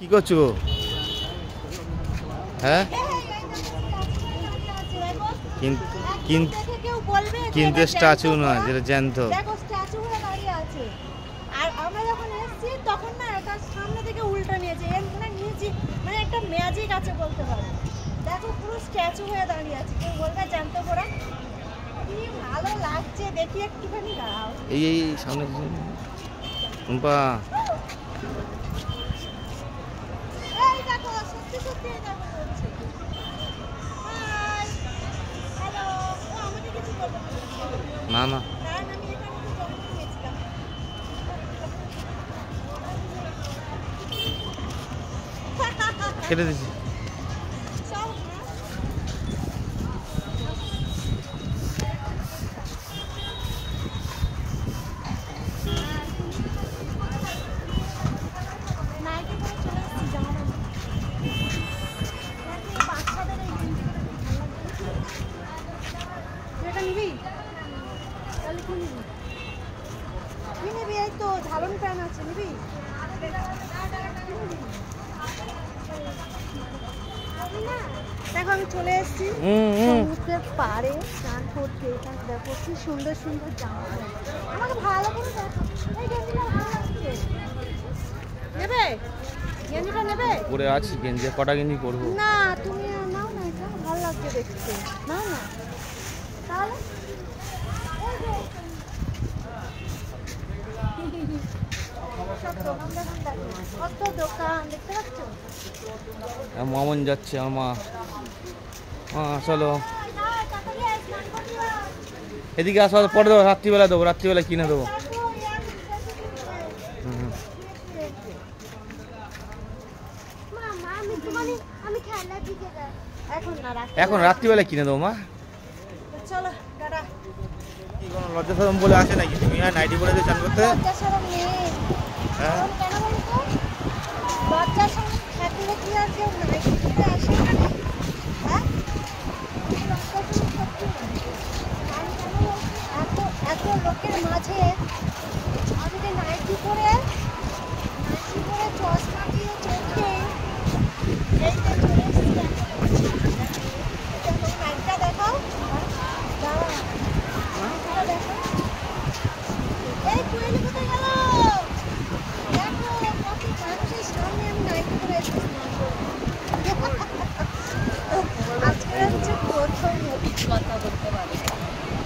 কি করছো? হ্যাঁ কিন্তু স্ট্যাচু নয়, যেটা জ্যান্ত। দেখো স্ট্যাচু হয়ে দাঁড়িয়ে আছে। আর আমরা যখন এসেছি তখন না এটা সামনে থেকে উল্টো নিয়েছে। এর মানে নিয়েছি মানে একটা ম্যাজিক আছে বলতে পারো। দেখো পুরো স্ট্যাচু হয়ে দাঁড়িয়ে আছে, কেউ বলবে জ্যান্ত ঘোড়া। কি ভালো লাগছে, দেখি একটুখানি দাঁড়াও। এই সামনে টুম্পা, এই দেখো সত্যি সত্যি দেখো হচ্ছে। হাই হ্যালো, ও আমাকে কিছু বলবে না না কারণ আমি এখানে তো জয়েন করেছিলাম। কেটে দিচ্ছি। ঝালন প্যান আছে, নিবি? দেখো আমি চলে এসেছি সমুদ্রের পাড়ে স্নান করতে। এখানে দেখো কি সুন্দর সুন্দর জামা। আমাকে ভালো করে দেখো, এই গেঞ্জিটা ভালো লাগছে। নেবে? গেঞ্জিটা নেবে? পরে আছি গেঞ্জি, কটা গেঞ্জি পরবো? না তুমি নাও না, এটা ভালো লাগছে দেখতে, নাও না তাহলে। কত দোকান দেখতে পাচ্ছ? মামন যাচ্ছে আমার মা। চলো এদিকে আসো, পরে দেবো, রাত্রিবেলা দেবো, রাত্রিবেলা কিনে দেবো। এখন রাত্রিবেলা কিনে দেবো মা। চলো টাটা। কি কোনো লজ্জা শরম বলে আসে নাকি? তুমি আর নাইটি পরে চান করতে? লজ্জা শরম নেই। হ্যাঁ কেন বলতো? লজ্জা শরম থাকলে কি আর কেউ নাইটি পরে আসে না? হ্যাঁ লজ্জা শরম সত্যি এত এত লোকের মাঝে আমি যে নাইটি পরে চশমা দিয়ে চোখে এই যে চলে এসেছি। নাইটটা দেখাও, দাঁড়া নাইটটা দেখো। এই কুয়েলি কোথায় গেল? দেখো কত মানুষের সামনে আমি নাইটি পরে এসেছি। আজকে হচ্ছে প্রথম অভিজ্ঞতা বলতে পারো।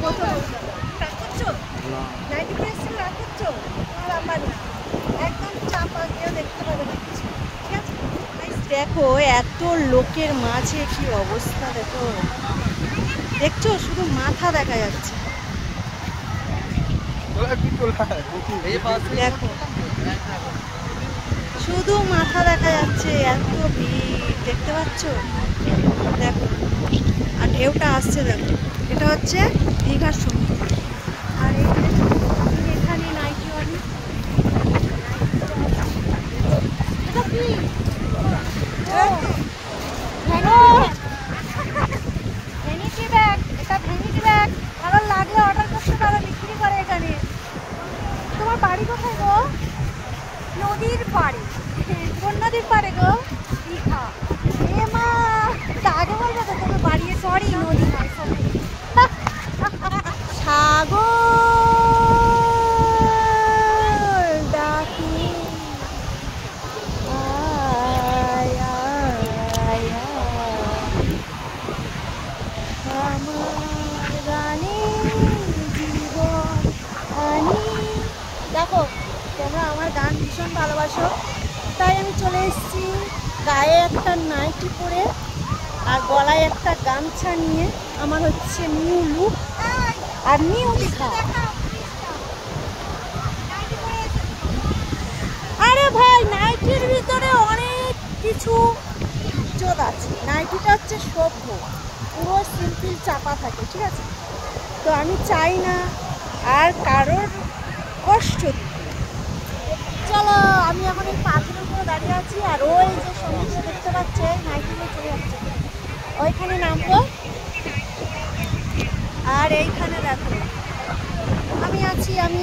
প্রথম রাগ করছো? নাইটি পরে এসেছি রাগ করছো? কোনো ব্যাপার না, একদম চাপা, কেউ দেখতে পাবে না কিছু, ঠিক আছে? দেখো এত লোকের মাঝে কি অবস্থা, দেখো দেখছো শুধু মাথা দেখা যাচ্ছে। দেখো শুধু মাথা দেখা যাচ্ছে, এত ভিড় দেখতে পাচ্ছ? দেখো আর ঢেউটা আসছে, দেখো এটা হচ্ছে দীঘার সমুদ্র। আর এখানে নাইটি ওয়ালি, এটা কি ভ্যানিটি ব্যাগ? এটা ভ্যানিটি ব্যাগ, ভালো লাগলে অর্ডার করতে পারো, বিক্রি করে এখানে। তোমার বাড়ি কোথায় গো? নদীর পাড়ে। কোন নদীর পাড়ে গো? দীঘা। এ মা, আগে বলবে তো তোমার বাড়ি। সরি নদী নয়, সাগর ডাকি আয় আয় আমার গানে জীবন আনি। দেখো তোমরা আমার গান ভীষণ ভালোবাসো, তাই আমি চলে এসেছি গায়ে একটা নাইটি পরে আর গলায় একটা গামছা নিয়ে। আমার হচ্ছে নিউ লুক আর নিউ দীঘা। আরে ভাই নাইটির ভিতরে অনেক কিছু ইজ্জত আছে। নাইটিটা হচ্ছে সভ্য, পুরো সিম্পল চাপা থাকে, ঠিক আছে? তো আমি চাই না আর কারোর কষ্ট দিতে। চলো আমি এখন এই পাথরের উপরে দাঁড়িয়ে আছি, আর ওই যে সমুদ্র দেখতে পাচ্ছে নাইটিগুলো চলে যাচ্ছে, ওইখানে নামবো। আর এইখানে দেখো আমি আছি, আমি